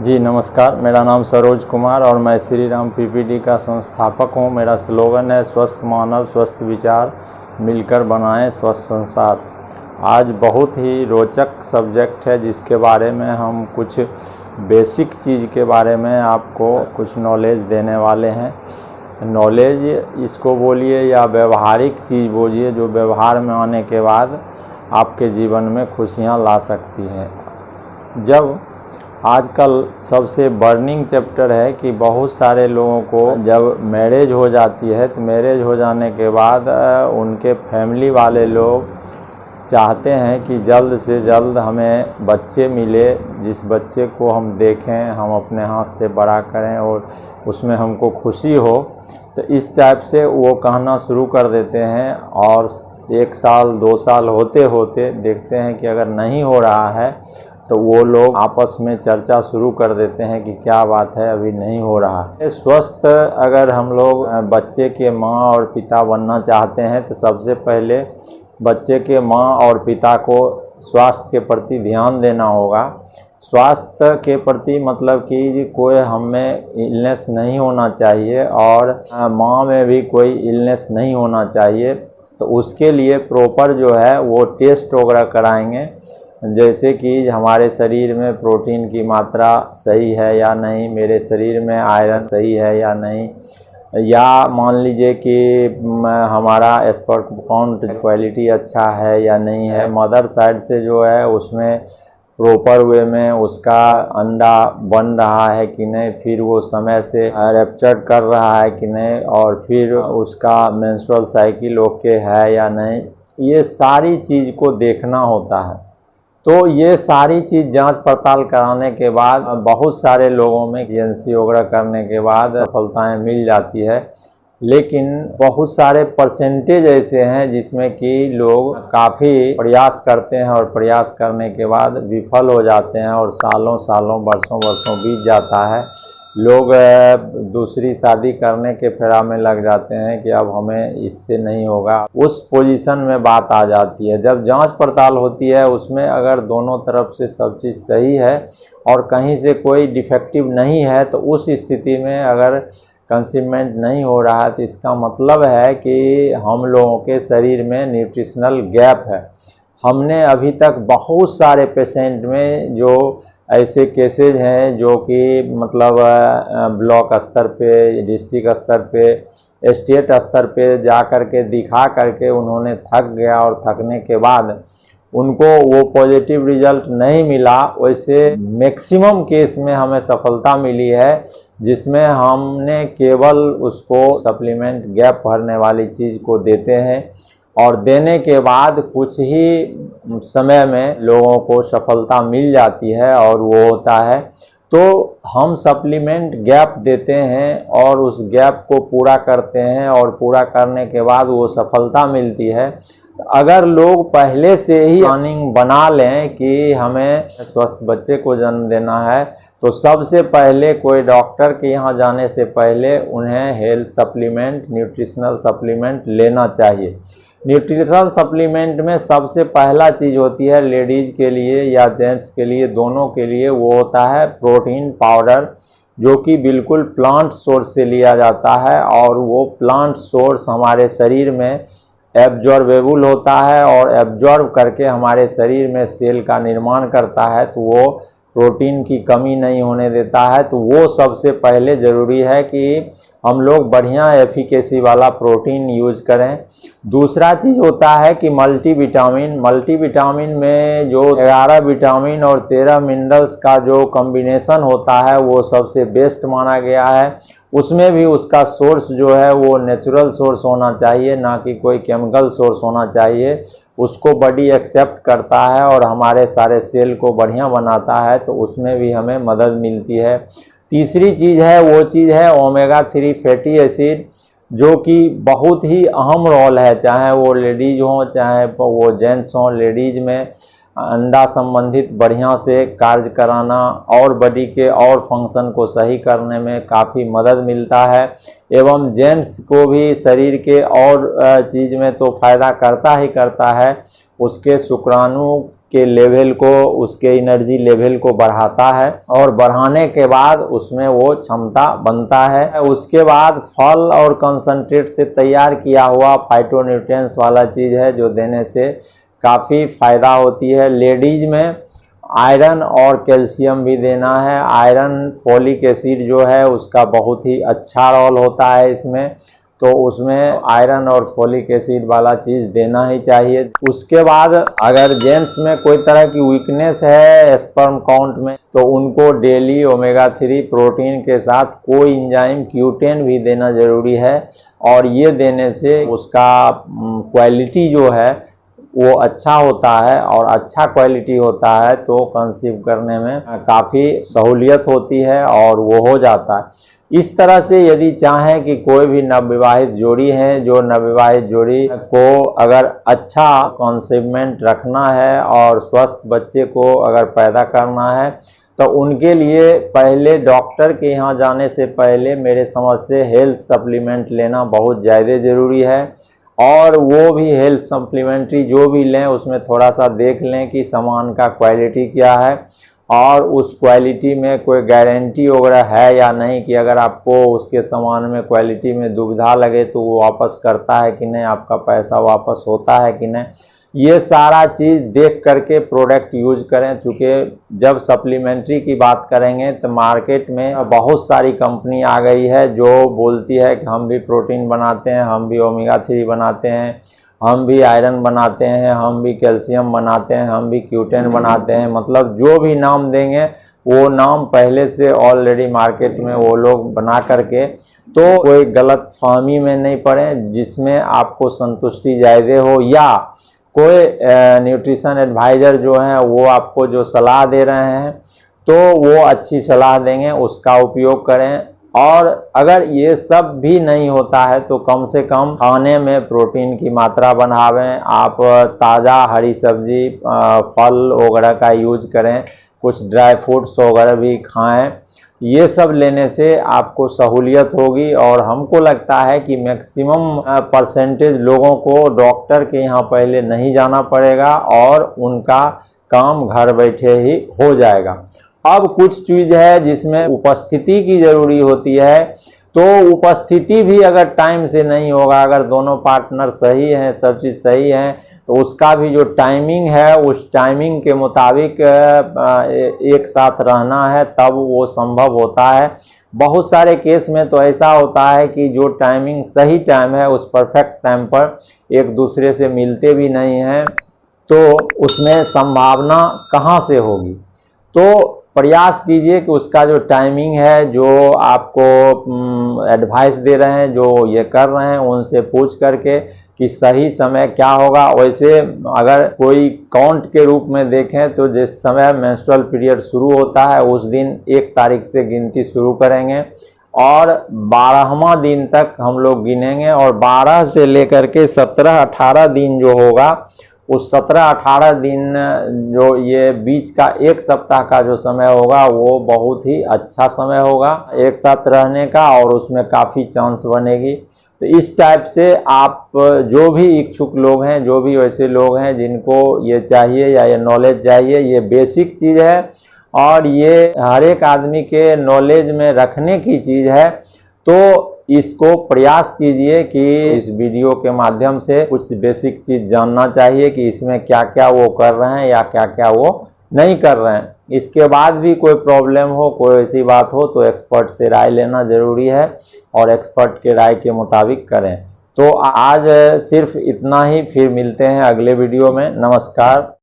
जी नमस्कार, मेरा नाम सरोज कुमार और मैं श्री राम पीपीटी का संस्थापक हूं। मेरा स्लोगन है स्वस्थ मानव स्वस्थ विचार, मिलकर बनाएं स्वस्थ संसार। आज बहुत ही रोचक सब्जेक्ट है जिसके बारे में हम कुछ बेसिक चीज़ के बारे में आपको कुछ नॉलेज देने वाले हैं। नॉलेज इसको बोलिए या व्यवहारिक चीज़ बोलिए, जो व्यवहार में आने के बाद आपके जीवन में खुशियाँ ला सकती हैं। जब आजकल सबसे बर्निंग चैप्टर है कि बहुत सारे लोगों को जब मैरिज हो जाती है तो मैरिज हो जाने के बाद उनके फैमिली वाले लोग चाहते हैं कि जल्द से जल्द हमें बच्चे मिले, जिस बच्चे को हम देखें, हम अपने हाथ से बड़ा करें और उसमें हमको खुशी हो। तो इस टाइप से वो कहना शुरू कर देते हैं और 1 साल 2 साल होते होते देखते हैं कि अगर नहीं हो रहा है तो वो लोग आपस में चर्चा शुरू कर देते हैं कि क्या बात है, अभी नहीं हो रहा है। स्वस्थ अगर हम लोग बच्चे के माँ और पिता बनना चाहते हैं तो सबसे पहले बच्चे के माँ और पिता को स्वास्थ्य के प्रति ध्यान देना होगा। स्वास्थ्य के प्रति मतलब कि कोई हमें इलनेस नहीं होना चाहिए और माँ में भी कोई इलनेस नहीं होना चाहिए। तो उसके लिए प्रॉपर जो है वो टेस्ट वगैरह कराएंगे, जैसे कि हमारे शरीर में प्रोटीन की मात्रा सही है या नहीं, मेरे शरीर में आयरन सही है या नहीं, या मान लीजिए कि हमारा स्पर्म काउंट क्वालिटी अच्छा है या नहीं है। मदर साइड से जो है उसमें प्रॉपर वे में उसका अंडा बन रहा है कि नहीं, फिर वो समय से रैप्चर कर रहा है कि नहीं, और फिर उसका मेंस्ट्रुअल साइकिल ओके है या नहीं, ये सारी चीज़ को देखना होता है। तो ये सारी चीज़ जांच पड़ताल कराने के बाद बहुत सारे लोगों में एजेंसी वगैरह करने के बाद सफलताएं मिल जाती है, लेकिन बहुत सारे परसेंटेज ऐसे हैं जिसमें कि लोग काफ़ी प्रयास करते हैं और प्रयास करने के बाद विफल हो जाते हैं और सालों सालों वर्षों वर्षों बीत जाता है। लोग दूसरी शादी करने के फेरा में लग जाते हैं कि अब हमें इससे नहीं होगा। उस पोजीशन में बात आ जाती है। जब जांच पड़ताल होती है उसमें अगर दोनों तरफ से सब चीज़ सही है और कहीं से कोई डिफेक्टिव नहीं है, तो उस स्थिति में अगर कंसीवमेंट नहीं हो रहा है तो इसका मतलब है कि हम लोगों के शरीर में न्यूट्रिशनल गैप है। हमने अभी तक बहुत सारे पेशेंट में जो ऐसे केसेज हैं जो कि मतलब ब्लॉक स्तर पे, डिस्ट्रिक्ट स्तर पे, स्टेट स्तर पे जा कर के दिखा करके उन्होंने थक गया और थकने के बाद उनको वो पॉजिटिव रिजल्ट नहीं मिला। वैसे मैक्सिमम केस में हमें सफलता मिली है जिसमें हमने केवल उसको सप्लीमेंट गैप भरने वाली चीज़ को देते हैं और देने के बाद कुछ ही समय में लोगों को सफलता मिल जाती है और वो होता है। तो हम सप्लीमेंट गैप देते हैं और उस गैप को पूरा करते हैं और पूरा करने के बाद वो सफलता मिलती है। तो अगर लोग पहले से ही प्लानिंग बना लें कि हमें स्वस्थ बच्चे को जन्म देना है, तो सबसे पहले कोई डॉक्टर के यहाँ जाने से पहले उन्हें हेल्थ सप्लीमेंट, न्यूट्रिशनल सप्लीमेंट लेना चाहिए। न्यूट्रिशनल सप्लीमेंट में सबसे पहला चीज़ होती है लेडीज़ के लिए या जेंट्स के लिए, दोनों के लिए, वो होता है प्रोटीन पाउडर, जो कि बिल्कुल प्लांट सोर्स से लिया जाता है और वो प्लांट सोर्स हमारे शरीर में एब्जॉर्बेबल होता है और एब्जॉर्ब करके हमारे शरीर में सेल का निर्माण करता है, तो वो प्रोटीन की कमी नहीं होने देता है। तो वो सबसे पहले ज़रूरी है कि हम लोग बढ़िया एफिकेसी वाला प्रोटीन यूज करें। दूसरा चीज़ होता है कि मल्टीविटामिन। मल्टीविटामिन में जो 11 विटामिन और 13 मिनरल्स का जो कॉम्बिनेशन होता है वो सबसे बेस्ट माना गया है। उसमें भी उसका सोर्स जो है वो नेचुरल सोर्स होना चाहिए, ना कि कोई केमिकल सोर्स होना चाहिए। उसको बॉडी एक्सेप्ट करता है और हमारे सारे सेल को बढ़िया बनाता है, तो उसमें भी हमें मदद मिलती है। तीसरी चीज़ है वो चीज़ है ओमेगा 3 फैटी एसिड, जो कि बहुत ही अहम रोल है, चाहे वो लेडीज हों चाहे वो जेंट्स हों। लेडीज में अंडा संबंधित बढ़िया से कार्य कराना और बॉडी के और फंक्शन को सही करने में काफ़ी मदद मिलता है, एवं जेंट्स को भी शरीर के और चीज़ में तो फ़ायदा करता ही करता है। उसके शुक्राणु के लेवल को, उसके एनर्जी लेवल को बढ़ाता है और बढ़ाने के बाद उसमें वो क्षमता बनता है। उसके बाद फल और कंसंट्रेट से तैयार किया हुआ फाइटोन्यूट्रिएंट्स वाला चीज़ है जो देने से काफ़ी फ़ायदा होती है। लेडीज में आयरन और कैल्शियम भी देना है। आयरन, फोलिक एसिड जो है उसका बहुत ही अच्छा रोल होता है इसमें, तो उसमें आयरन और फोलिक एसिड वाला चीज़ देना ही चाहिए। उसके बाद अगर जेंट्स में कोई तरह की वीकनेस है स्पर्म काउंट में, तो उनको डेली ओमेगा 3 प्रोटीन के साथ कोई एंजाइम Q10 भी देना ज़रूरी है, और ये देने से उसका क्वालिटी जो है वो अच्छा होता है, और अच्छा क्वालिटी होता है तो कंसीव करने में काफ़ी सहूलियत होती है और वो हो जाता है। इस तरह से यदि चाहें कि कोई भी नवविवाहित जोड़ी है, जो नवविवाहित जोड़ी को अगर अच्छा कंसीवमेंट रखना है और स्वस्थ बच्चे को अगर पैदा करना है, तो उनके लिए पहले डॉक्टर के यहाँ जाने से पहले मेरे समझ से हेल्थ सप्लीमेंट लेना बहुत ज़्यादा ज़रूरी है। और वो भी हेल्थ सप्लीमेंट्री जो भी लें उसमें थोड़ा सा देख लें कि सामान का क्वालिटी क्या है, और उस क्वालिटी में कोई गारंटी वगैरह है या नहीं, कि अगर आपको उसके सामान में क्वालिटी में दुविधा लगे तो वो वापस करता है कि नहीं, आपका पैसा वापस होता है कि नहीं। ये सारा चीज़ देख करके प्रोडक्ट यूज करें। चूँकि जब सप्लीमेंट्री की बात करेंगे तो मार्केट में बहुत सारी कंपनी आ गई है जो बोलती है कि हम भी प्रोटीन बनाते हैं, हम भी ओमेगा 3 बनाते हैं, हम भी आयरन बनाते हैं, हम भी कैल्शियम बनाते हैं, हम भी Q10 बनाते हैं। मतलब जो भी नाम देंगे वो नाम पहले से ऑलरेडी मार्केट में वो लोग बना करके, तो कोई गलत फहमी में नहीं पड़े जिसमें आपको संतुष्टि ज़्यादा हो, या कोई न्यूट्रिशन एडवाइज़र जो हैं वो आपको जो सलाह दे रहे हैं तो वो अच्छी सलाह देंगे, उसका उपयोग करें। और अगर ये सब भी नहीं होता है तो कम से कम खाने में प्रोटीन की मात्रा बढ़ावें। आप ताज़ा हरी सब्जी, फल वगैरह का यूज करें, कुछ ड्राई फ्रूट्स वगैरह भी खाएं। ये सब लेने से आपको सहूलियत होगी, और हमको लगता है कि मैक्सिमम परसेंटेज लोगों को डॉक्टर के यहाँ पहले नहीं जाना पड़ेगा और उनका काम घर बैठे ही हो जाएगा। अब कुछ चीज़ है जिसमें उपस्थिति की ज़रूरी होती है, तो उपस्थिति भी अगर टाइम से नहीं होगा, अगर दोनों पार्टनर सही हैं, सब चीज़ सही है, तो उसका भी जो टाइमिंग है उस टाइमिंग के मुताबिक एक साथ रहना है, तब वो संभव होता है। बहुत सारे केस में तो ऐसा होता है कि जो टाइमिंग सही टाइम है उस परफेक्ट टाइम पर एक दूसरे से मिलते भी नहीं हैं, तो उसमें संभावना कहाँ से होगी। तो प्रयास कीजिए कि उसका जो टाइमिंग है, जो आपको एडवाइस दे रहे हैं, जो ये कर रहे हैं, उनसे पूछ करके कि सही समय क्या होगा। वैसे अगर कोई काउंट के रूप में देखें तो जिस समय मेंस्ट्रुअल पीरियड शुरू होता है उस दिन 1 तारीख से गिनती शुरू करेंगे, और 12वां दिन तक हम लोग गिनेंगे, और 12 से लेकर के 17-18 दिन जो होगा, उस 17-18 दिन जो ये बीच का 1 सप्ताह का जो समय होगा वो बहुत ही अच्छा समय होगा एक साथ रहने का, और उसमें काफ़ी चांस बनेगी। तो इस टाइप से आप जो भी इच्छुक लोग हैं, जो भी वैसे लोग हैं जिनको ये चाहिए या ये नॉलेज चाहिए, ये बेसिक चीज़ है और ये हर एक आदमी के नॉलेज में रखने की चीज़ है, तो इसको प्रयास कीजिए कि इस वीडियो के माध्यम से कुछ बेसिक चीज़ जानना चाहिए कि इसमें क्या क्या वो कर रहे हैं या क्या क्या वो नहीं कर रहे हैं। इसके बाद भी कोई प्रॉब्लम हो, कोई ऐसी बात हो, तो एक्सपर्ट से राय लेना ज़रूरी है, और एक्सपर्ट के राय के मुताबिक करें। तो आज सिर्फ इतना ही, फिर मिलते हैं अगले वीडियो में। नमस्कार।